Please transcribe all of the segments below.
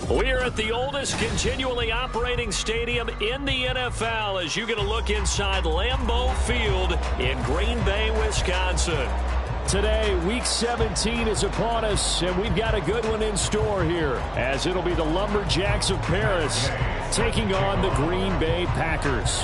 We are at the oldest continually operating stadium in the NFL as you get a look inside Lambeau Field in Green Bay, Wisconsin. Today, Week 17 is upon us, and we've got a good one in store here, as it'll be the Lumberjacks of Paris taking on the Green Bay Packers.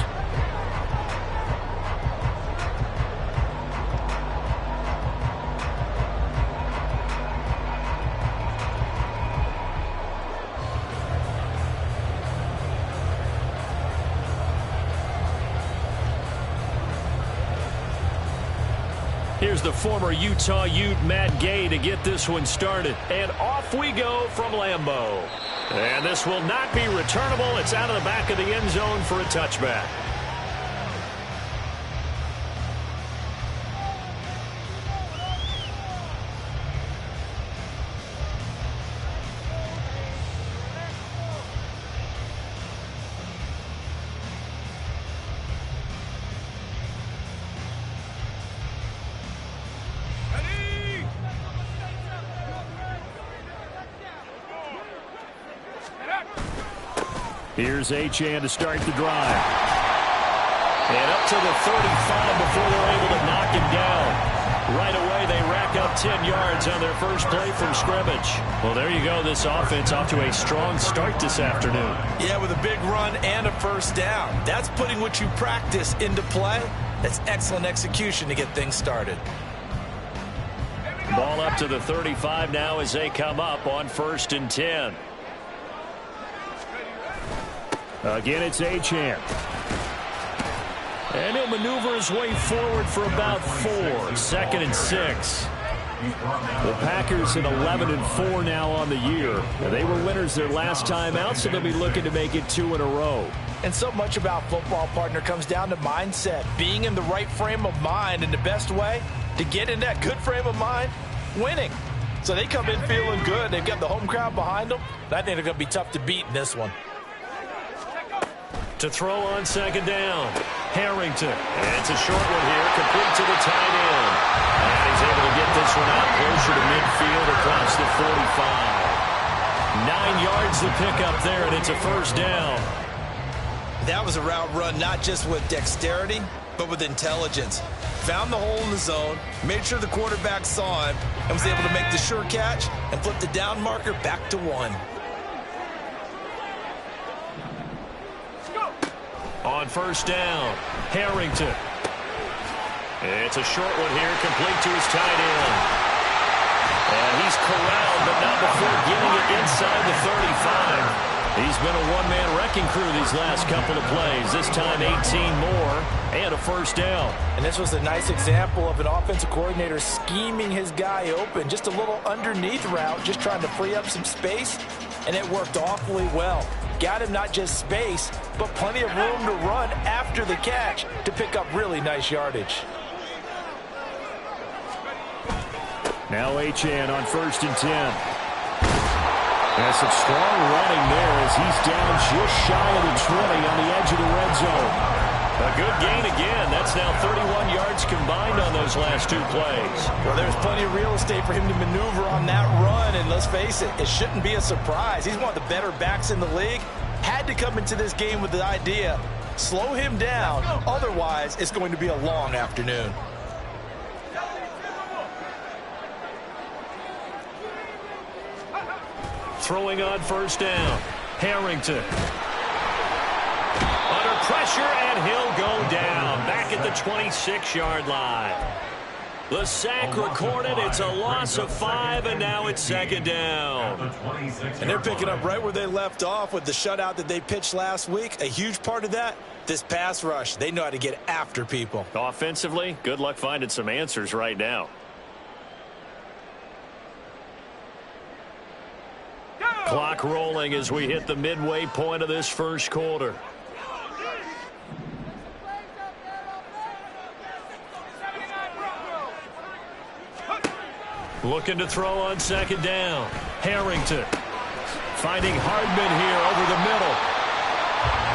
Here's the former Utah Ute Matt Gay to get this one started. And off we go from Lambeau. And this will not be returnable. It's out of the back of the end zone for a touchback. Here's Achane to start the drive. And up to the 35 before they're able to knock him down. Right away, they rack up 10 yards on their first play from scrimmage. Well, there you go. This offense off to a strong start this afternoon. Yeah, with a big run and a first down. That's putting what you practice into play. That's excellent execution to get things started. Ball up to the 35 now as they come up on 1st and 10. Again, it's Achane. And he'll maneuver his way forward for about 4. 2nd and 6. The Packers at 11-4 now on the year. They were winners their last time out, so they'll be looking to make it 2 in a row. And so much about football, partner, comes down to mindset. Being in the right frame of mind, and the best way to get in that good frame of mind, winning. So they come in feeling good. They've got the home crowd behind them. I think they're going to be tough to beat in this one. To throw on 2nd down. Harrington. And it's a short one here, complete to the tight end. And he's able to get this one out closer to midfield across the 45. 9 yards to pick up there, and it's a first down. That was a route run not just with dexterity, but with intelligence. Found the hole in the zone, made sure the quarterback saw him, and was able to make the sure catch and flip the down marker back to 1. On 1st down, Harrington. It's a short one here, complete to his tight end. And he's corralled, but not before getting it inside the 35. He's been a one-man wrecking crew these last couple of plays. This time 18 more and a first down. And this was a nice example of an offensive coordinator scheming his guy open. Just a little underneath route, just trying to free up some space, and it worked awfully well. Got him not just space, but plenty of room to run after the catch to pick up really nice yardage. Now Achane on 1st and 10. That's some strong running there as he's down just shy of the 20 on the edge of the red zone. A good gain again. That's now 31 yards combined on those last 2 plays. Well, there's plenty of real estate for him to maneuver on that run, and let's face it, it shouldn't be a surprise. He's one of the better backs in the league. Had to come into this game with the idea, slow him down, otherwise it's going to be a long afternoon. Throwing on 1st down, Harrington. Under pressure, and he'll go down. Back at the 26-yard line. The sack recorded. It's a loss of 5, and now it's 2nd down. And they're picking up right where they left off with the shutout that they pitched last week. A huge part of that, this pass rush. They know how to get after people. Offensively, good luck finding some answers right now. Clock rolling as we hit the midway point of this first quarter. Looking to throw on 2nd down. Harrington finding Hardman here over the middle.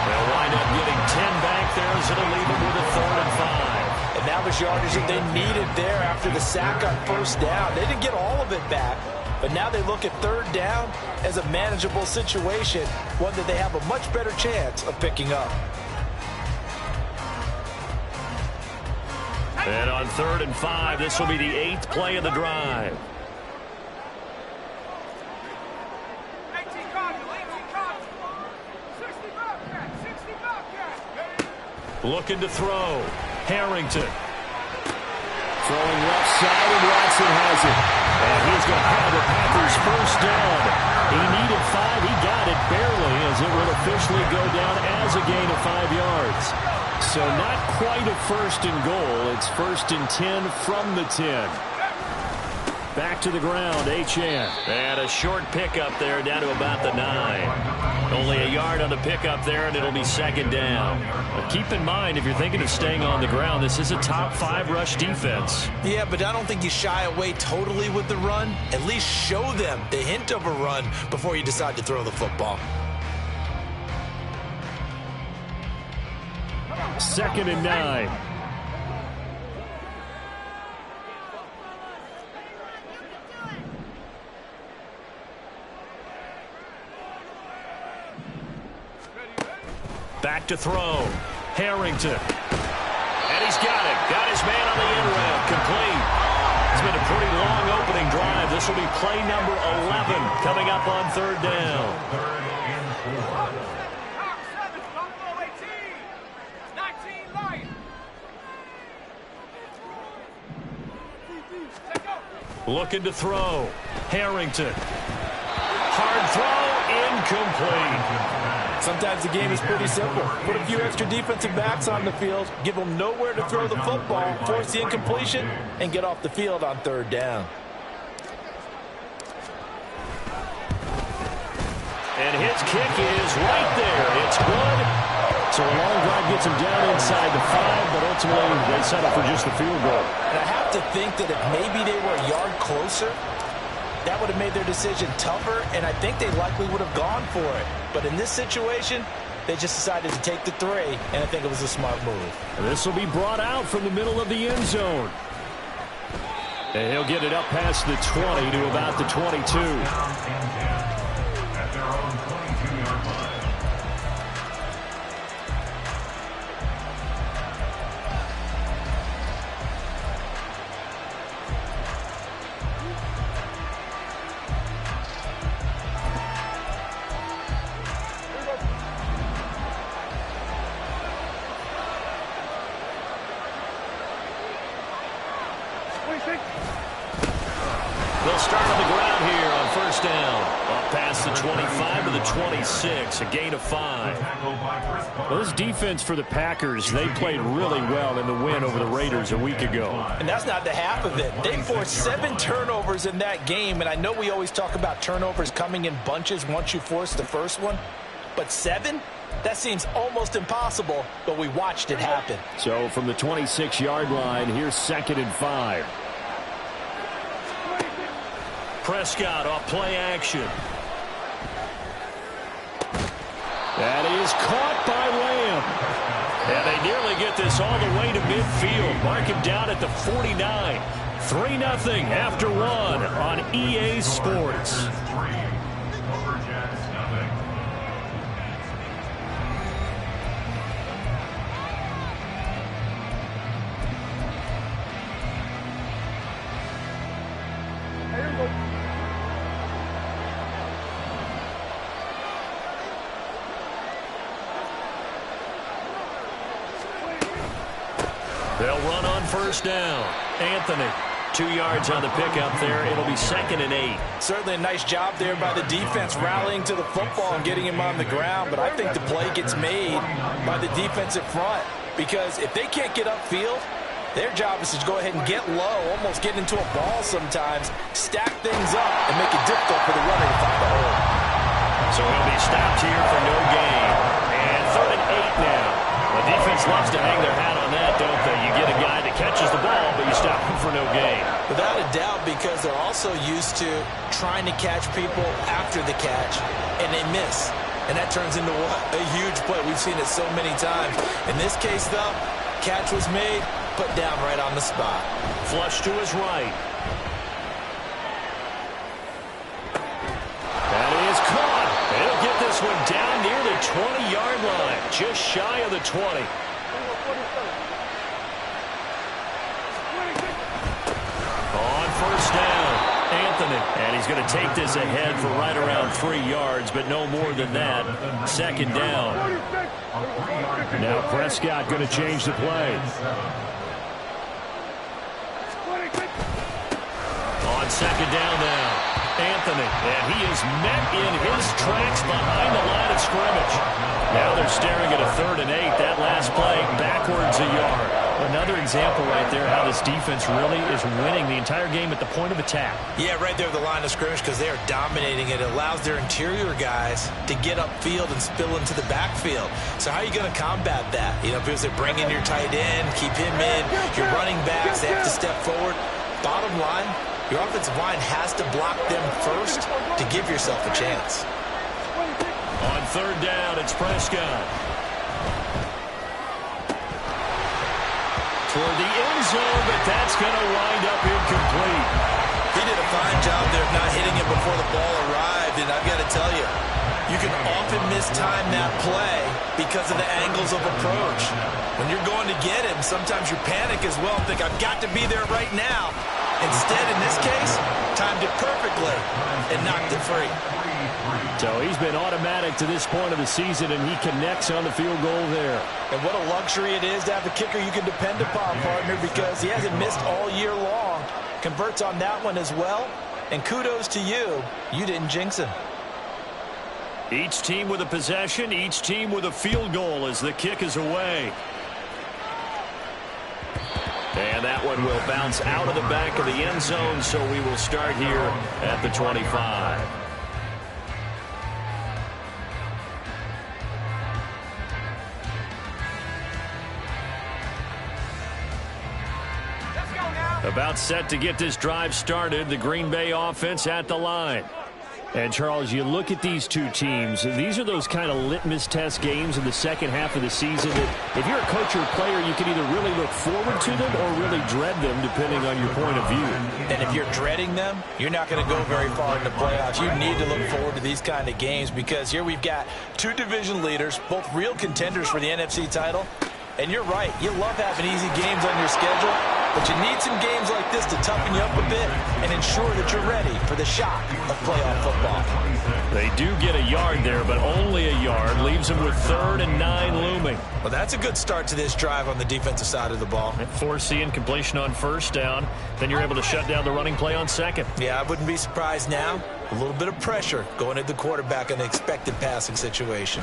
They'll wind up getting 10 back there as it'll leave them with a 3rd and 5. And that was yardage that they needed there after the sack on 1st down. They didn't get all of it back, But now they look at third down as a manageable situation, one that they have a much better chance of picking up. And on 3rd and 5, this will be the 8th play of the drive. Looking to throw. Harrington. Throwing left side, and Watson has it. And he's going to have the Packers first down. He needed 5. He got it barely, as it will officially go down as a gain of 5 yards. So not quite a first and goal. It's 1st and 10 from the 10. Back to the ground, H.N. And a short pickup there down to about the 9. Only a yard on the pickup there, and it'll be 2nd down. But keep in mind, if you're thinking of staying on the ground, this is a top 5 rush defense. Yeah, but I don't think you shy away totally with the run. At least show them the hint of a run before you decide to throw the football. 2nd and 9. Back to throw. Harrington. And he's got it. Got his man on the end route. Complete. It's been a pretty long opening drive. This will be play number 11 coming up on 3rd down. Looking to throw. Harrington. Hard throw. Incomplete. Sometimes the game is pretty simple. Put a few extra defensive backs on the field, give them nowhere to throw the football, force the incompletion, and get off the field on 3rd down. And his kick is right there. It's good. So a long drive gets him down inside the 5, but ultimately they settle for just the field goal. And I have to think that if maybe they were a yard closer, that would have made their decision tougher, and I think they likely would have gone for it. But in this situation, they just decided to take the 3, and I think it was a smart move. And this will be brought out from the middle of the end zone. And he'll get it up past the 20 to about the 22. At their own 22-yard line. They'll start on the ground here on 1st down. Up past the 25 to the 26, a gain of 5. Well, this defense for the Packers, they played really well in the win over the Raiders a week ago. And that's not the half of it. They forced 7 turnovers in that game, and I know we always talk about turnovers coming in bunches once you force the first one, but 7? That seems almost impossible, but we watched it happen. So from the 26-yard line, here's 2nd and 5. Prescott off play action. That is caught by Lamb. And they nearly get this all the way to midfield. Mark him down at the 49. 3-0 after 1 on EA Sports. They'll run on 1st down. Anthony, 2 yards on the pickup there. It'll be 2nd and 8. Certainly a nice job there by the defense rallying to the football and getting him on the ground, but I think the play gets made by the defensive front because if they can't get upfield, their job is to go ahead and get low, almost get into a ball sometimes, stack things up, and make it difficult for the runner to find the hole. So he'll be stopped here for no gain. And 3rd and 8 now. The defense loves to hang their hat on that, don't they? You get a guy that catches the ball, but you stop him for no gain. Without a doubt, because they're also used to trying to catch people after the catch, and they miss. And that turns into a huge play. We've seen it so many times. In this case, though, catch was made, put down right on the spot. Flush to his right. 20-yard line, just shy of the 20. On first down, Anthony. And he's going to take this ahead for right around 3 yards, but no more than that. Second down. Now Prescott going to change the play. On second down now, Anthony. And he is met in his tracks behind the line of scrimmage. Now they're staring at a 3rd and 8. That last play, backwards a yard. Another example right there how this defense really is winning the entire game at the point of attack. Yeah, right there at the line of scrimmage because they are dominating it. It allows their interior guys to get upfield and spill into the backfield. So how are you going to combat that? You know, because they bring in your tight end, keep him in, your running backs, they have to step forward. Bottom line, your offensive line has to block them first to give yourself a chance. On third down, it's Prescott. For the end zone, but that's going to wind up incomplete. He did a fine job there of not hitting him before the ball arrived, and I've got to tell you, you can often mistime that play because of the angles of approach. When you're going to get him, sometimes you panic as well and think, I've got to be there right now. Instead, in this case, timed it perfectly and knocked it free. So he's been automatic to this point of the season, and he connects on the field goal there. And what a luxury it is to have a kicker you can depend upon, partner, because he hasn't missed all year long. Converts on that one as well. And kudos to you. You didn't jinx him. Each team with a possession, each team with a field goal as the kick is away. And that one will bounce out of the back of the end zone, so we will start here at the 25. About set to get this drive started, the Green Bay offense at the line. And, Charles, you look at these two teams, these are those kind of litmus test games in the second half of the season that if you're a coach or a player, you can either really look forward to them or really dread them, depending on your point of view. And if you're dreading them, you're not going to go very far in the playoffs. You need to look forward to these kind of games because here we've got two division leaders, both real contenders for the NFC title. And you're right, you love having easy games on your schedule, but you need some games like this to toughen you up a bit and ensure that you're ready for the shock of playoff football. They do get a yard there, but only a yard. Leaves them with 3rd and 9 looming. Well, that's a good start to this drive on the defensive side of the ball. Foreseeing completion on first down. Then you're able to shut down the running play on second. Yeah, I wouldn't be surprised now. A little bit of pressure going at the quarterback in an expected passing situation.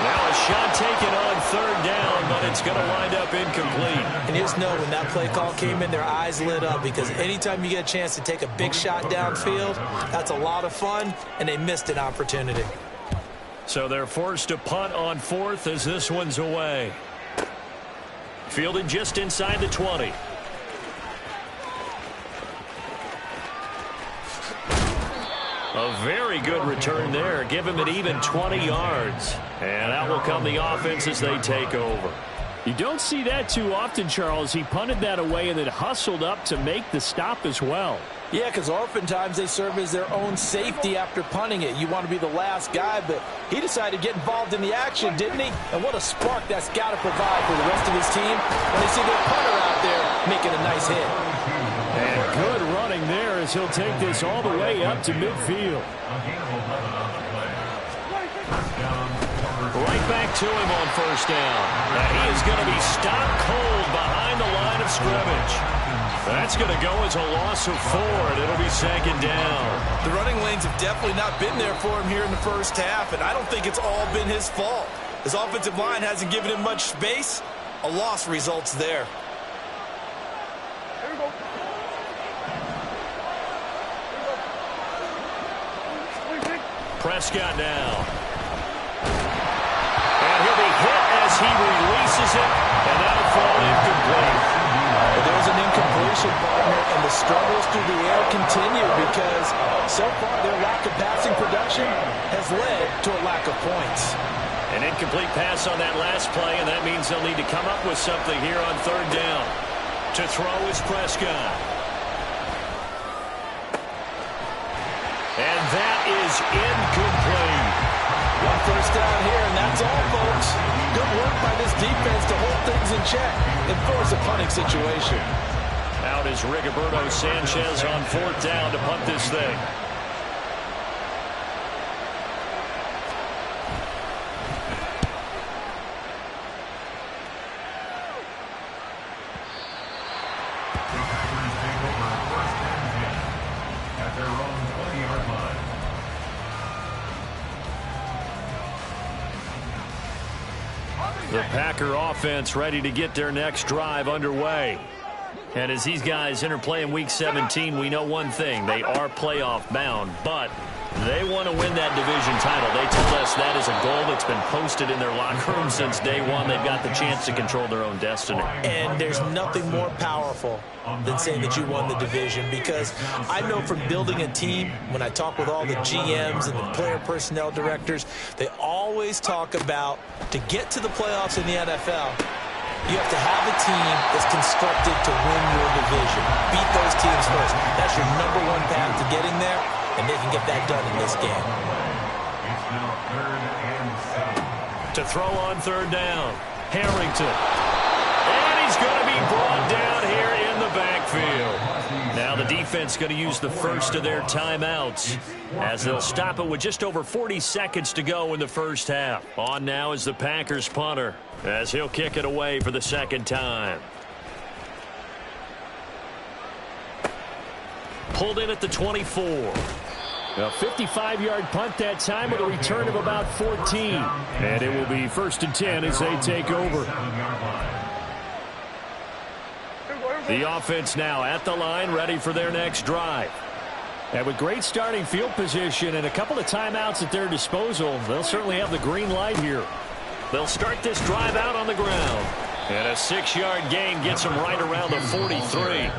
Now a shot taken on 3rd down, but it's going to wind up incomplete. And you just know when that play call came in, their eyes lit up because anytime you get a chance to take a big shot downfield, that's a lot of fun, and they missed an opportunity. So they're forced to punt on 4th as this one's away. Fielded just inside the 20. A very good return there. Give him an even 20 yards. And out will come the offense as they take over. You don't see that too often, Charles. He punted that away and then hustled up to make the stop as well. Yeah, because oftentimes they serve as their own safety after punting it. You want to be the last guy, but he decided to get involved in the action, didn't he? And what a spark that's got to provide for the rest of his team when they see their punter out there making a nice hit. And good running there as he'll take this all the way up to midfield. Right back to him on first down. Now he is going to be stopped cold behind the line of scrimmage. That's going to go as a loss of 4, and it'll be second down. The running lanes have definitely not been there for him here in the first half, and I don't think it's all been his fault. His offensive line hasn't given him much space. A loss results there. Prescott now. And he'll be hit as he releases it, and that'll fall incomplete. There's an incompletion, partner, and the struggles through the air continue because so far their lack of passing production has led to a lack of points. An incomplete pass on that last play, and that means they'll need to come up with something here on 3rd down. To throw is Prescott. And that is incomplete. One first down here, and that's all, folks. Good work by this defense to hold things in check and force a punting situation. Out is Rigoberto Sanchez on 4th down to punt this thing. The Packer offense ready to get their next drive underway. And as these guys interplay in Week 17, we know one thing. They are playoff bound, but they want to win that division title. They told us that is a goal that's been posted in their locker room since day one. They've got the chance to control their own destiny. And there's nothing more powerful than saying that you won the division, because I know from building a team, when I talk with all the GMs and the player personnel directors, they always talk about, to get to the playoffs in the NFL, you have to have a team that's constructed to win your division. Beat those teams first. That's your #1 path to getting there, and they can get that done in this game. It's now 3rd and 7. To throw on 3rd down, Harrington. And he's going to be brought down here in the backfield. Now the defense going to use the first of their timeouts as they'll stop it with just over 40 seconds to go in the first half. On now is the Packers punter as he'll kick it away for the second time. Pulled in at the 24. A 55-yard punt that time with a return of about 14. And it will be 1st and 10 as they take over. The offense now at the line, ready for their next drive. And with great starting field position and a couple of timeouts at their disposal, they'll certainly have the green light here. They'll start this drive out on the ground. And a 6-yard gain gets them right around the 43.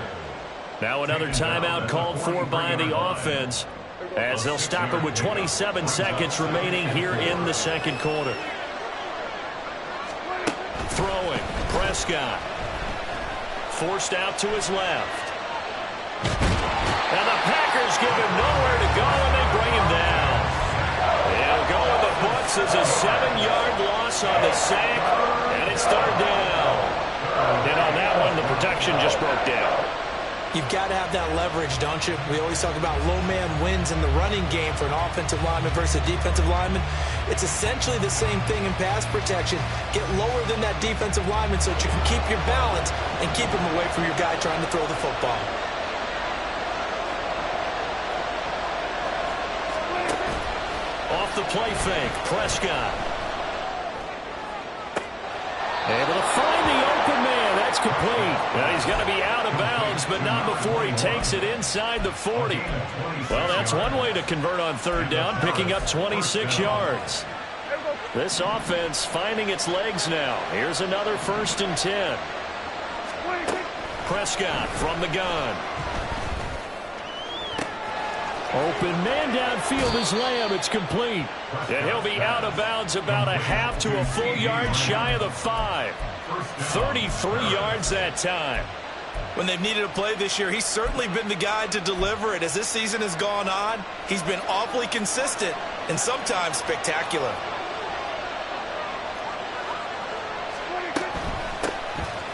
Now another timeout called for by the offense as they'll stop it with 27 seconds remaining here in the second quarter. Throwing, Prescott. Forced out to his left. And the Packers give him nowhere to go, and they bring him down. He'll go with the books as a 7-yard loss on the sack, and it's 3rd down. And on that one, the protection just broke down. You've got to have that leverage, don't you? We always talk about low man wins in the running game for an offensive lineman versus a defensive lineman. It's essentially the same thing in pass protection. Get lower than that defensive lineman so that you can keep your balance and keep him away from your guy trying to throw the football. Off the play fake, Prescott. Able to find the open man. That's complete. Now he's going to be out of bounds, but not before he takes it inside the 40. Well, that's one way to convert on 3rd down, picking up 26 yards. This offense finding its legs now. Here's another 1st and 10. Prescott from the gun. Open man downfield is Lamb. It's complete. And he'll be out of bounds about a half to a full yard shy of the 5. 33 yards that time. When they've needed a play this year, he's certainly been the guy to deliver it. As this season has gone on, he's been awfully consistent and sometimes spectacular.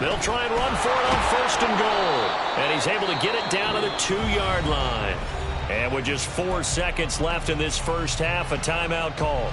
They'll try and run for it on 1st and goal. And he's able to get it down to the 2-yard line. And with just 4 seconds left in this first half, a timeout call.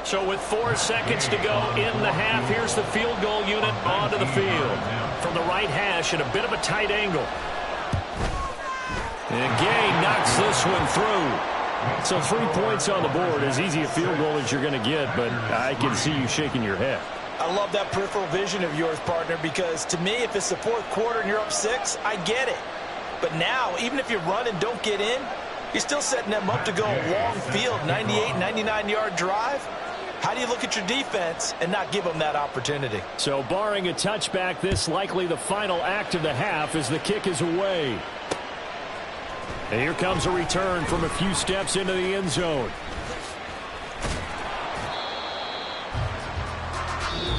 So with 4 seconds to go in the half, here's the field goal unit onto the field. From the right hash at a bit of a tight angle. And Gay knocks this one through. So 3 points on the board, as easy a field goal as you're going to get, but I can see you shaking your head. I love that peripheral vision of yours, partner, because to me, if it's the 4th quarter and you're up 6, I get it. But now, even if you run and don't get in, you're still setting them up to go a long field, 98, 99-yard drive. How do you look at your defense and not give them that opportunity? So barring a touchback, this likely the final act of the half as the kick is away. And here comes a return from a few steps into the end zone.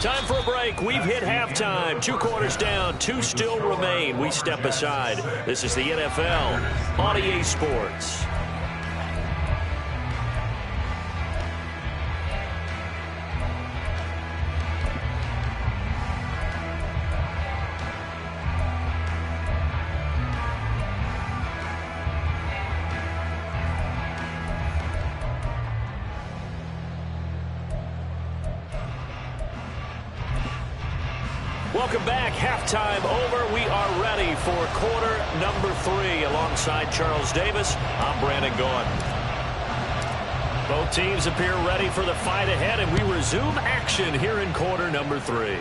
Time for a break. We've hit halftime. 2 quarters down. 2 still remain. We step aside. This is the NFL on EA Sports. Welcome back. Halftime over. We are ready for quarter number 3. Alongside Charles Davis, I'm Brandon Gaughan. Both teams appear ready for the fight ahead, and we resume action here in quarter number 3.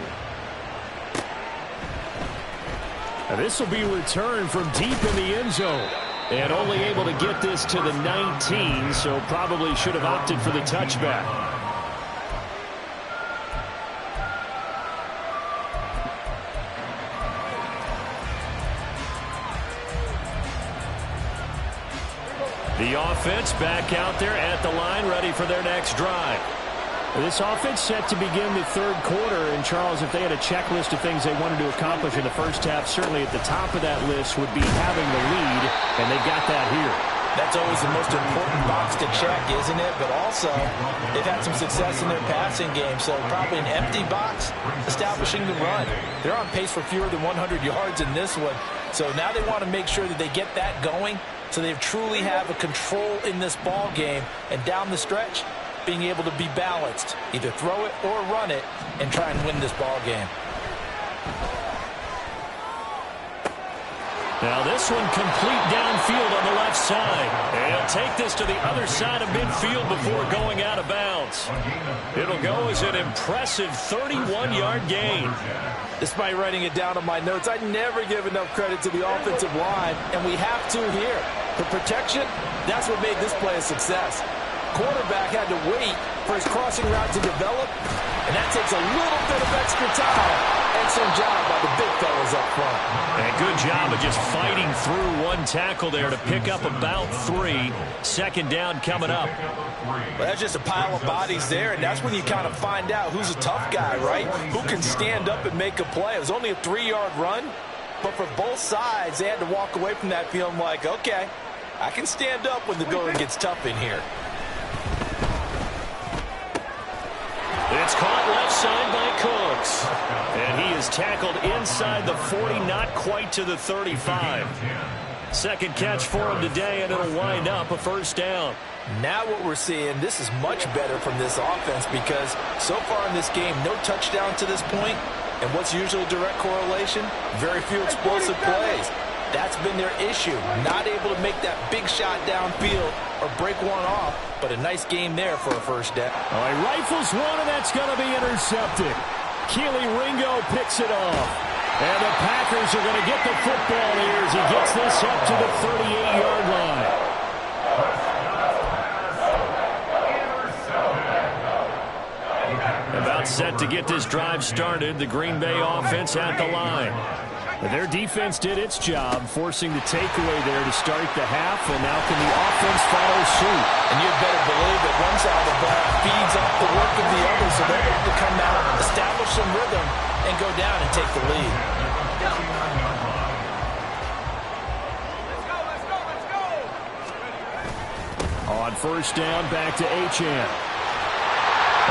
Now this will be returned from deep in the end zone. And only able to get this to the 19, so probably should have opted for the touchback. The offense back out there at the line, ready for their next drive. This offense set to begin the third quarter. And, Charles, if they had a checklist of things they wanted to accomplish in the first half, certainly at the top of that list would be having the lead, and they've got that here. That's always the most important box to check, isn't it? But also, they've had some success in their passing game, so probably an empty box establishing the run. They're on pace for fewer than 100 yards in this one. So now they want to make sure that they get that going so they truly have a control in this ball game. And down the stretch, being able to be balanced, either throw it or run it, and try and win this ball game. Now this one complete downfield on the left side. And he'll take this to the other side of midfield before going out of bounds. It'll go as an impressive 31-yard gain. Despite writing it down on my notes, I never give enough credit to the offensive line, and we have to here. The protection, that's what made this play a success. Quarterback had to wait for his crossing route to develop, and that takes a little bit of extra time. Excellent job by the big fellas up front. And good job of just fighting through one tackle there to pick up about 3. Second down coming up. Well, that's just a pile of bodies there, and that's when you kind of find out who's a tough guy, right? Who can stand up and make a play. It was only a 3-yard run, but for both sides, they had to walk away from that feeling like, okay, I can stand up when the going gets tough in here. It's caught left side by Cooks. And he is tackled inside the 40, not quite to the 35. Second catch for him today, and it'll wind up a first down. Now what we're seeing, this is much better from this offense because so far in this game, no touchdown to this point. And what's usually a direct correlation? Very few explosive plays. That's been their issue. Not able to make that big shot downfield or break one off, but a nice game there for a first down. Oh, he rifles one, and that's going to be intercepted. Keely Ringo picks it off. And the Packers are going to get the football here as he gets this up to the 38-yard line. About set to get this drive started, the Green Bay offense at the line. Their defense did its job, forcing the takeaway there to start the half, and now can the offense follow suit? And you better believe that one side of the ball feeds off the work of the other, so they're able to come out, establish some rhythm, and go down and take the lead. On first down, back to Achane.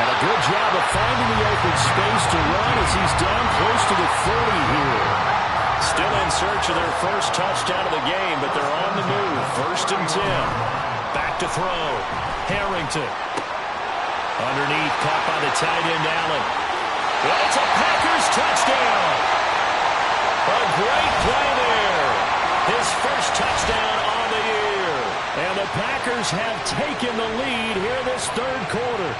And a good job of finding the open space to run as he's down close to the 30 here. Still in search of their first touchdown of the game, but they're on the move. First and 10. Back to throw. Harrington. Underneath, caught by the tight end, Allen. Well, it's a Packers touchdown. A great play there. His first touchdown on the year. And the Packers have taken the lead here this third quarter.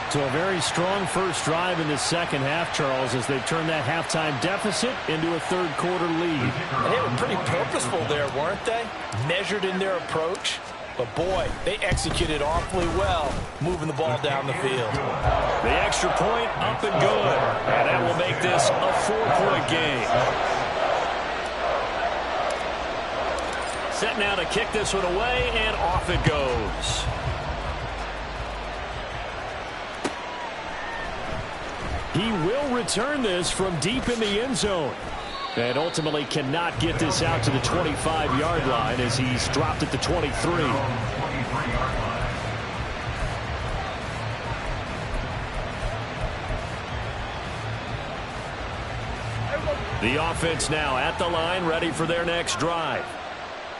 So a very strong first drive in the second half, Charles, as they've turned that halftime deficit into a third quarter lead. And they were pretty purposeful there, weren't they? Measured in their approach. But, boy, they executed awfully well moving the ball down the field. The extra point up and good. And that will make this a 4-point game. Set now to kick this one away, and off it goes. He will return this from deep in the end zone. And ultimately cannot get this out to the 25-yard line as he's dropped at the 23. The offense now at the line, ready for their next drive.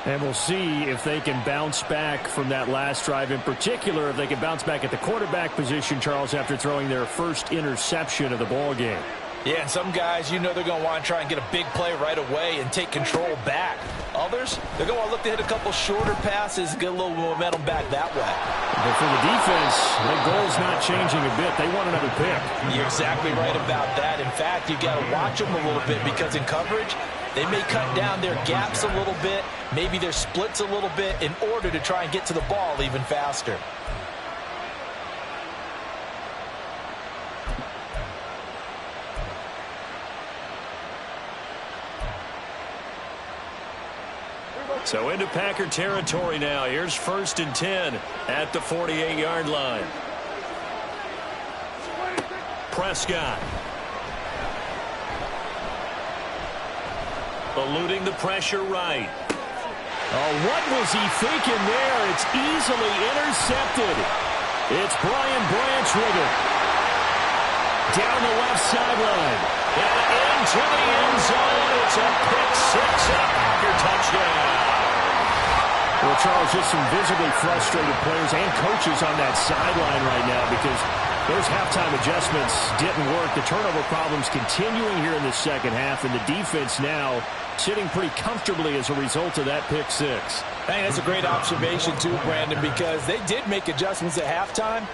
And we'll see if they can bounce back from that last drive, in particular if they can bounce back at the quarterback position, Charles, after throwing their first interception of the ball game. Yeah, and some guys, you know they're going to want to try and get a big play right away and take control back. Others, they're going to want to look to hit a couple shorter passes, get a little momentum back that way. But for the defense, the goal's not changing a bit. They want another pick. You're exactly right about that. In fact, you got to watch them a little bit because in coverage, they may cut down their gaps a little bit, maybe their splits a little bit in order to try and get to the ball even faster. So into Packer territory now. Here's 1st and 10 at the 48-yard line. Prescott. Eluding the pressure right. Oh, what was he thinking there? It's easily intercepted. It's Brian Branch with it. Down the left sideline. And into the end zone. It's a pick-6 and a Packer touchdown. Well, Charles, just some visibly frustrated players and coaches on that sideline right now because those halftime adjustments didn't work. The turnover problems continuing here in the second half, and the defense now sitting pretty comfortably as a result of that pick-6. Hey, that's a great observation too, Brandon, because they did make adjustments at halftime.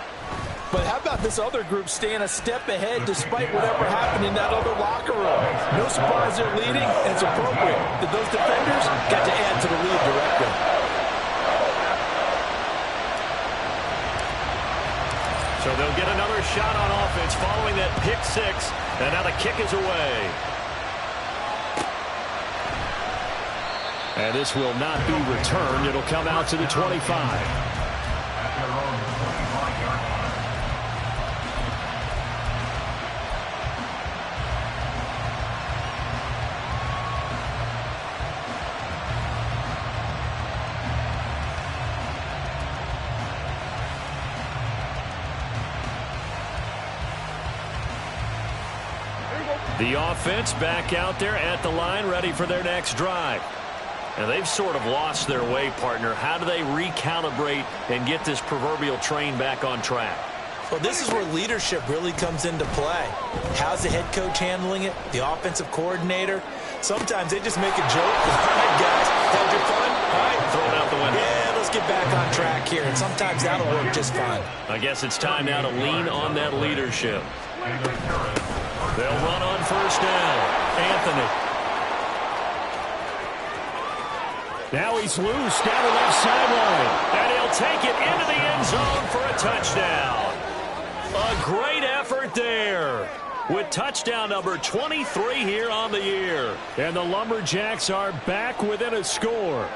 But how about this other group staying a step ahead despite whatever happened in that other locker room? No surprise they're leading, and it's appropriate that those defenders got to add to the lead directly. So they'll get another shot on offense following that pick-6, and now the kick is away. And this will not be returned. It'll come out to the 25. The offense back out there at the line, ready for their next drive. And they've sort of lost their way, partner. How do they recalibrate and get this proverbial train back on track? Well, this is where leadership really comes into play. How's the head coach handling it? The offensive coordinator? Sometimes they just make a joke. All right, guys, had your fun? All right, throw it out the window. Yeah, let's get back on track here. And sometimes that'll work just fine. I guess it's time now to lean on that leadership. They'll run on 1st down. Anthony. Now he's loose down the left sideline. And he'll take it into the end zone for a touchdown. A great effort there. With touchdown number 23 here on the year. And the Lumberjacks are back within a score.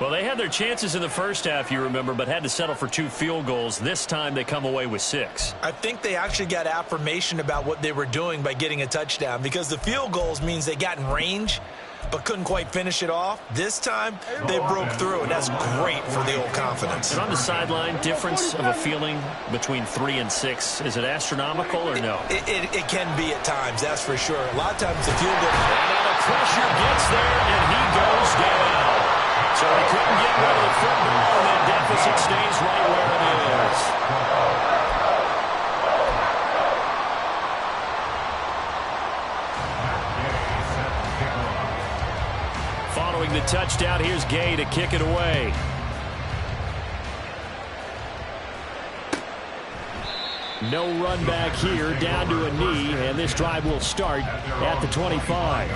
Well, they had their chances in the first half, you remember, but had to settle for 2 field goals. This time they come away with 6. I think they actually got affirmation about what they were doing by getting a touchdown because the field goals means they got in range but couldn't quite finish it off. This time, they broke through, and that's great for the old confidence. And on the sideline, difference of a feeling between 3 and 6, is it astronomical or no? It can be at times, that's for sure. A lot of times the field goal... And now the pressure gets there, and he goes down. So he couldn't get rid of the football, and that deficit stays right where it is. Following the touchdown, here's Gay to kick it away. No run back here, down to a knee, and this drive will start at the 25.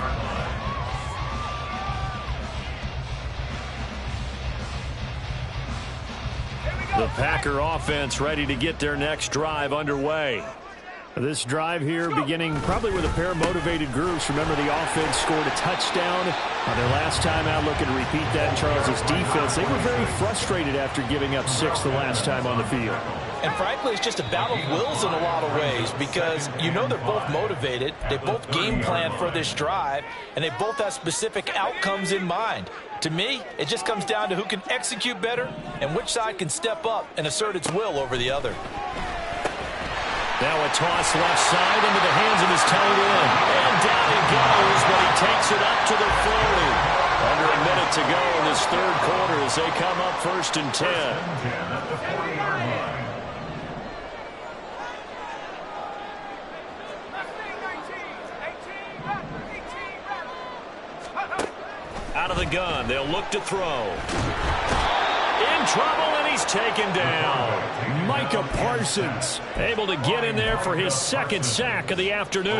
The Packer offense ready to get their next drive underway. This drive here beginning probably with a pair of motivated groups. Remember, the offense scored a touchdown on their last time out. Looking to repeat that in Charles' defense. They were very frustrated after giving up 6 the last time on the field. And frankly, it's just a battle of wills in a lot of ways because you know they're both motivated. They both game plan for this drive, and they both have specific outcomes in mind. To me, it just comes down to who can execute better and which side can step up and assert its will over the other. Now a toss left side into the hands of his tight end. And down he goes, but he takes it up to the 40. Under a minute to go in this third quarter as they come up 1st and 10. At the 40-yard line. Out of the gun, they'll look to throw. In trouble, and he's taken down. Micah Parsons able to get in there for his 2nd sack of the afternoon.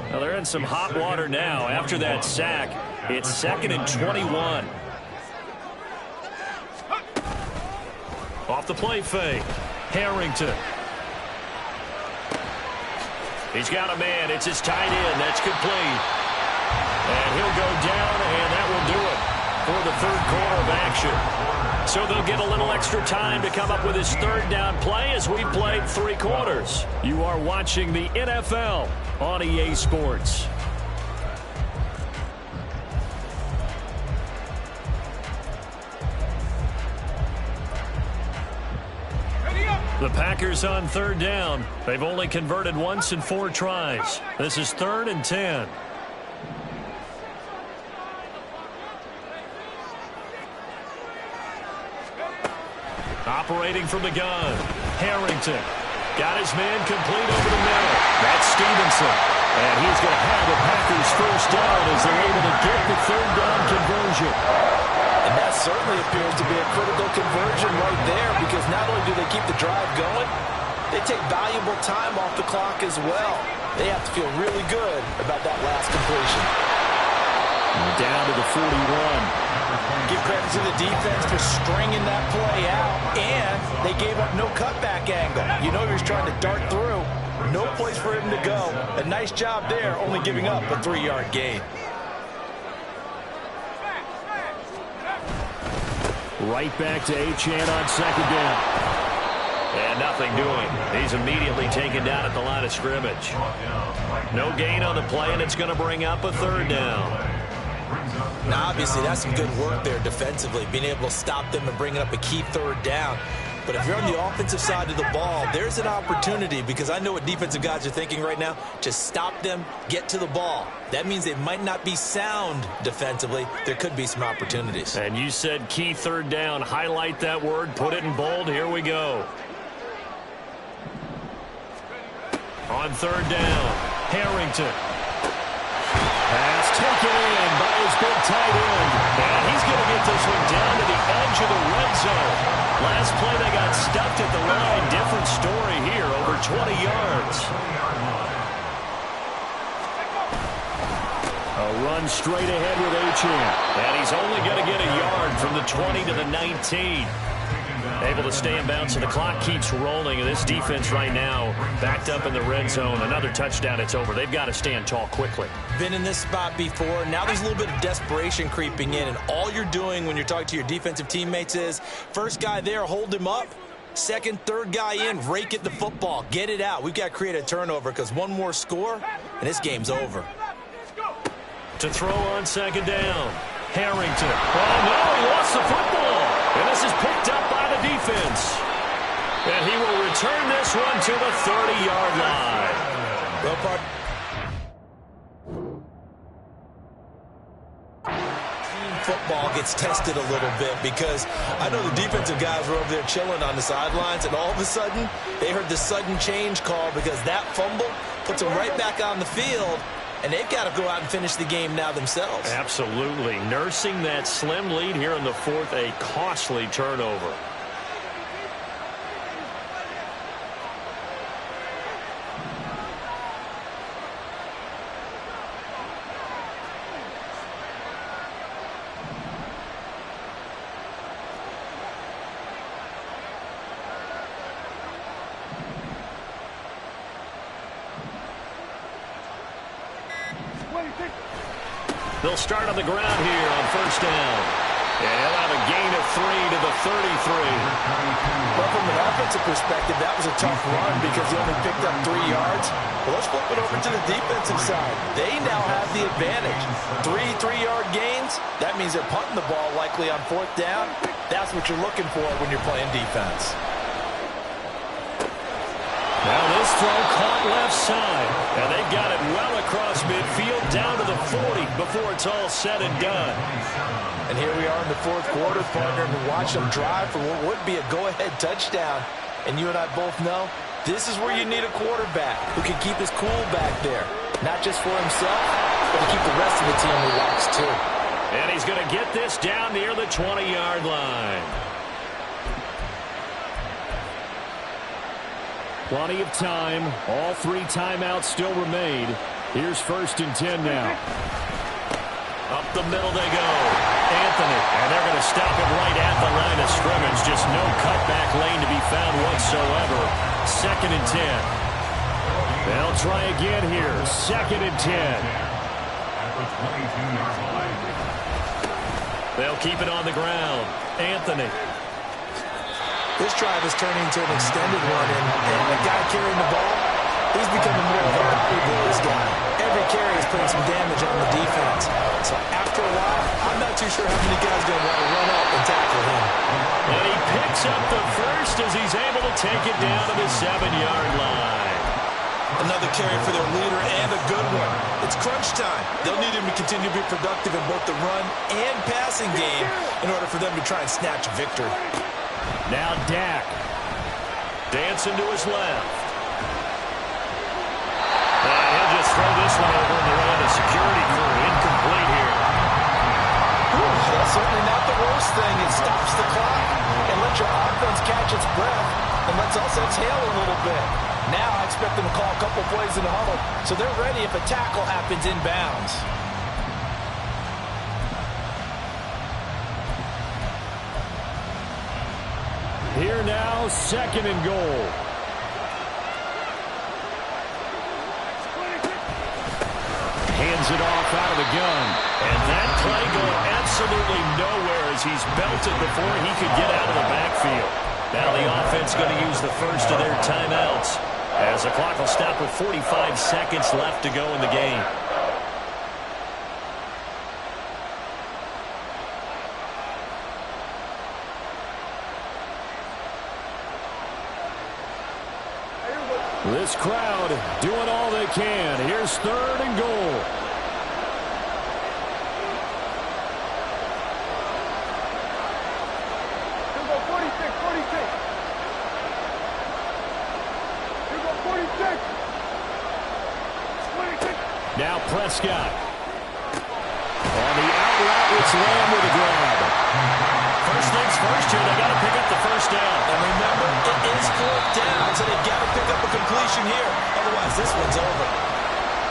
Well, they're in some hot water now. After that sack, it's 2nd and 21. Off the play fake. Harrington. He's got a man. It's his tight end. That's complete. And he'll go down, and that will do it for the third quarter of action. So they'll get a little extra time to come up with his 3rd down play as we played 3 quarters. You are watching the NFL on EA Sports. The Packers on 3rd down. They've only converted once in 4 tries. This is 3rd and 10. Operating from the gun. Harrington. Got his man complete over the middle. That's Stevenson. And he's going to have the Packers 1st down as they're able to get the 3rd down conversion. And that certainly appears to be a critical conversion right there because not only do they keep the drive going, they take valuable time off the clock as well. They have to feel really good about that last completion. Down to the 41. Give credit to the defense for stringing that play out, and they gave up no cutback angle. You know he was trying to dart through. No place for him to go. A nice job there, only giving up a 3-yard gain. Right back to Achane on 2nd down. And nothing doing. He's immediately taken down at the line of scrimmage. No gain on the play, and it's going to bring up a 3rd down. Now, obviously, that's some good work there defensively, being able to stop them and bringing up a key 3rd down. But if you're on the offensive side of the ball, there's an opportunity because I know what defensive guys are thinking right now. Just stop them, get to the ball. That means they might not be sound defensively. There could be some opportunities. And you said key 3rd down. Highlight that word. Put it in bold. Here we go. On 3rd down, Harrington. Pass taken in by his big tight end. And he's going to get this one down to the edge of the red zone. Last play they got stuffed at the line. Different story here, over 20 yards. A run straight ahead with Achane. And he's only going to get a yard from the 20 to the 19. Able to stay in bounds, so the clock keeps rolling. And this defense right now backed up in the red zone. Another touchdown, it's over. They've got to stand tall quickly. Been in this spot before. Now there's a little bit of desperation creeping in. And all you're doing when you're talking to your defensive teammates is, first guy there, hold him up. Second, third guy in, rake at the football. Get it out. We've got to create a turnover because one more score, and this game's over. To throw on 2nd down. Harrington. Oh, no, he lost the football. And this is picked up by the defense. And he will return this one to the 30-yard line. Well, team football gets tested a little bit because I know the defensive guys were over there chilling on the sidelines, and all of a sudden they heard the sudden change call because that fumble puts them right back on the field. And they've got to go out and finish the game now themselves. Absolutely. Nursing that slim lead here in the 4th, a costly turnover. They'll start on the ground here on first down. And he'll have a gain of 3 to the 33. Well, from an offensive perspective, that was a tough run because he only picked up 3 yards. But let's flip it over to the defensive side. They now have the advantage. 3 3-yard gains. That means they're punting the ball likely on fourth down. That's what you're looking for when you're playing defense. Now this throw caught left side. And they got it well across midfield down to the 40 before it's all said and done. And here we are in the fourth quarter, partner, and watch them drive for what would be a go-ahead touchdown. And you and I both know this is where you need a quarterback who can keep his cool back there. Not just for himself, but to keep the rest of the team relaxed too. And he's going to get this down near the 20-yard line. Plenty of time. All 3 timeouts still remain. Here's 1st and 10 now. Up the middle they go. Anthony, and they're going to stop him right at the line of scrimmage. Just no cutback lane to be found whatsoever. 2nd and 10. They'll try again here. 2nd and 10. They'll keep it on the ground. Anthony. This drive is turning into an extended one, and the guy carrying the ball, he's becoming more of a this guy. Every carry is putting some damage on the defense. So after a while, I'm not too sure how many guys are going to want to run up and tackle him. And he picks up the first as he's able to take it down to the 7-yard line. Another carry for their leader and a good one. It's crunch time. They'll need him to continue to be productive in both the run and passing game in order for them to try and snatch a victory. Now Dak. Dancing to his left. And he'll just throw this one over in the way of the security crew. Incomplete here. That's certainly not the worst thing. It stops the clock and lets your offense catch its breath and lets us exhale a little bit. Now I expect them to call a couple plays in the huddle so they're ready if a tackle happens inbounds. Here now, 2nd and goal. Hands it off out of the gun. And that play going absolutely nowhere as he's belted before he could get out of the backfield. Now the offense going to use the first of their timeouts as the clock will stop with 45 seconds left to go in the game. This crowd doing all they can. Here's 3rd and goal. Now Prescott. On the out route, it's Lamb with a grab. First things first here, they got to pick up the first down. And remember, it is fourth down, so they've got to pick up a completion here. Otherwise, this one's over.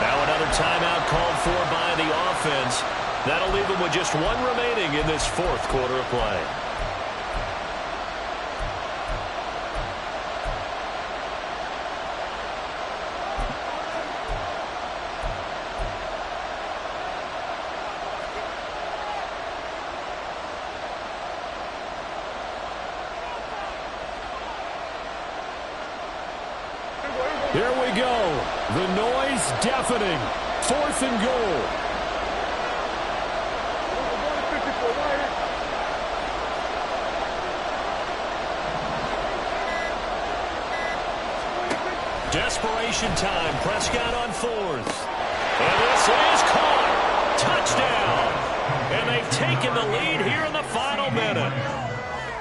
Now another timeout called for by the offense. That'll leave them with just 1 remaining in this fourth quarter of play. Here we go. The noise deafening. 4th and goal. Desperation time. Prescott on 4th. And this is caught. Touchdown. And they've taken the lead here in the final minute.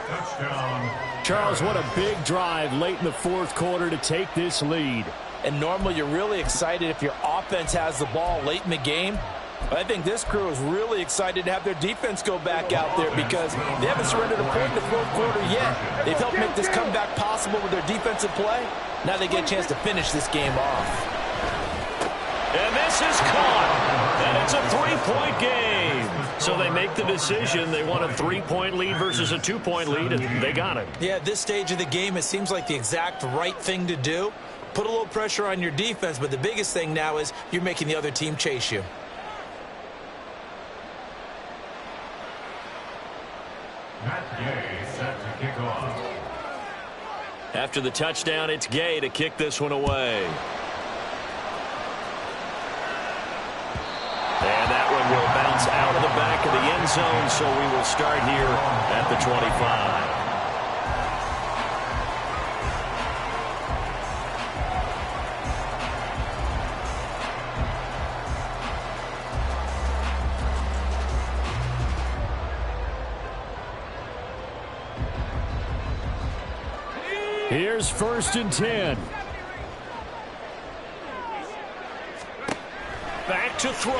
Touchdown. Charles, what a big drive late in the 4th quarter to take this lead. And normally you're really excited if your offense has the ball late in the game. But I think this crew is really excited to have their defense go back out there because they haven't surrendered a point in the 4th quarter yet. They've helped make this comeback possible with their defensive play. Now they get a chance to finish this game off. And this is caught. And it's a 3-point game. So they make the decision. They want a 3-point lead versus a 2-point lead, and they got it. Yeah, at this stage of the game, it seems like the exact right thing to do. Put a little pressure on your defense, but the biggest thing now is you're making the other team chase you. Matt Gay set to kick off. After the touchdown, it's Gay to kick this one away. And that one will bounce out of the back of the end zone, so we will start here at the 25. Here's 1st and 10. Back to throw.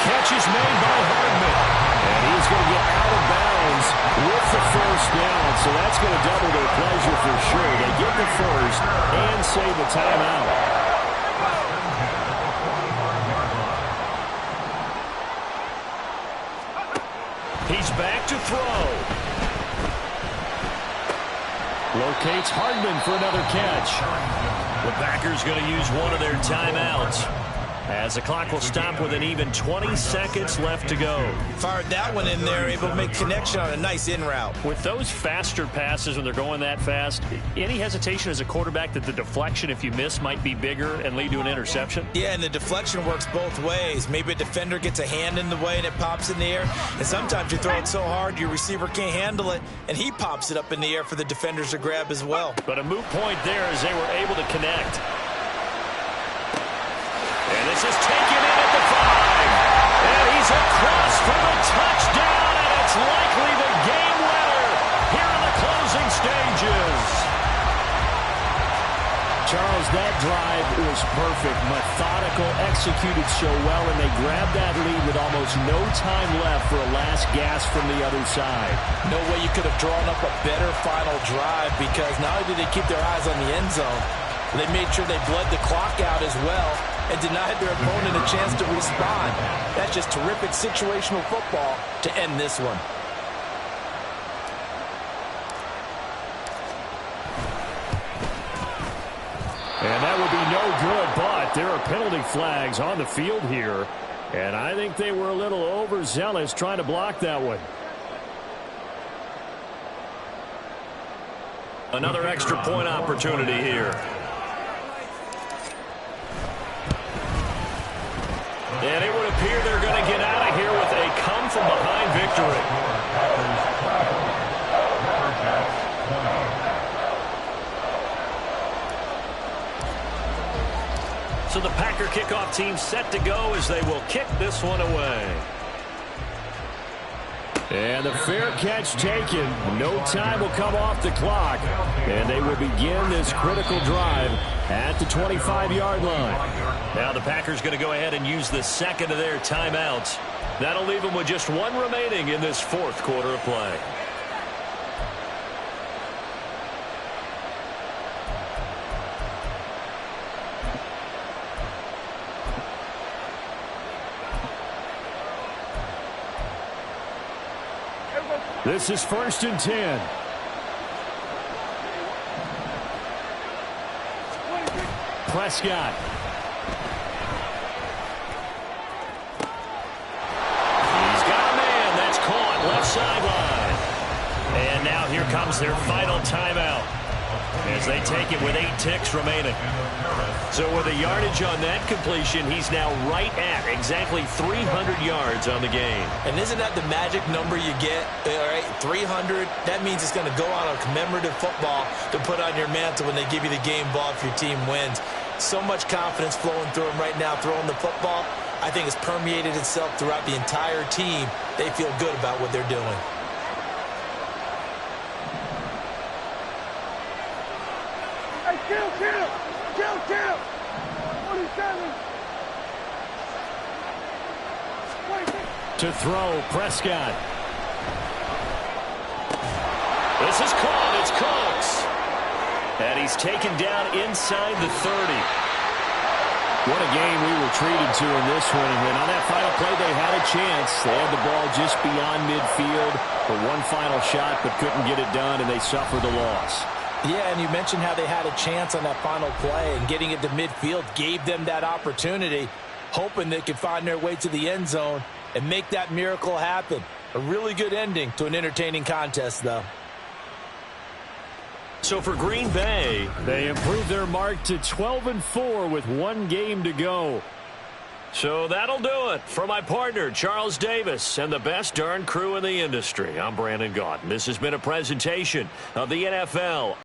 Catch is made by Hardman. And he's going to get out of bounds with the 1st down. So that's going to double their pleasure for sure. They get the 1st and save a timeout. He's back to throw. Locates Hardman for another catch. The Packers going to use one of their timeouts as the clock will stop with an even 20 seconds left to go. Fired that one in there, able to make connection on a nice in route. With those faster passes when they're going that fast, any hesitation as a quarterback that the deflection, if you miss, might be bigger and lead to an interception? Yeah, and the deflection works both ways. Maybe a defender gets a hand in the way and it pops in the air. And sometimes you throw it so hard your receiver can't handle it, and he pops it up in the air for the defenders to grab as well. But a moot point there as they were able to connect. And this is taken in at the 5. And he's across for the touchdown, and it's likely the game winner here in the closing stages. Charles, that drive was perfect. Methodical, executed so well, and they grabbed that lead with almost no time left for a last gasp from the other side. No way you could have drawn up a better final drive, because not only did they keep their eyes on the end zone, they made sure they bled the clock out as well and denied their opponent a chance to respond. That's just terrific situational football to end this one. And that would be no good, but there are penalty flags on the field here. And I think they were a little overzealous trying to block that one. Another extra point opportunity here. And it would appear they're going to get out of here with a come-from-behind victory. So the Packer kickoff team set to go as they will kick this one away. And the fair catch taken. No time will come off the clock. And they will begin this critical drive at the 25-yard line. Now the Packers going to go ahead and use the second of their timeouts. That'll leave them with just one remaining in this 4th quarter of play. This is 1st and 10. Prescott. He's got a man. That's caught left sideline. And now here comes their final timeout as they take it with 8 ticks remaining. So with a yardage on that completion, he's now right at exactly 300 yards on the game. And isn't that the magic number you get? All right, 300. That means it's going to go on a commemorative football to put on your mantle when they give you the game ball if your team wins. So much confidence flowing through him right now, throwing the football. I think it's permeated itself throughout the entire team. They feel good about what they're doing. Hey, kill! 47. 26. To throw, Prescott. This is caught. It's Cooks. And he's taken down inside the 30. What a game we were treated to in this one. And on that final play, they had a chance. They had the ball just beyond midfield for one final shot, but couldn't get it done, and they suffered the loss. Yeah, and you mentioned how they had a chance on that final play, and getting it to midfield gave them that opportunity, hoping they could find their way to the end zone. and make that miracle happen. A really good ending to an entertaining contest, though. So for Green Bay, they improved their mark to 12-4 with 1 game to go. So that'll do it. For my partner, Charles Davis, and the best darn crew in the industry, I'm Brandon Gaudin. This has been a presentation of the NFL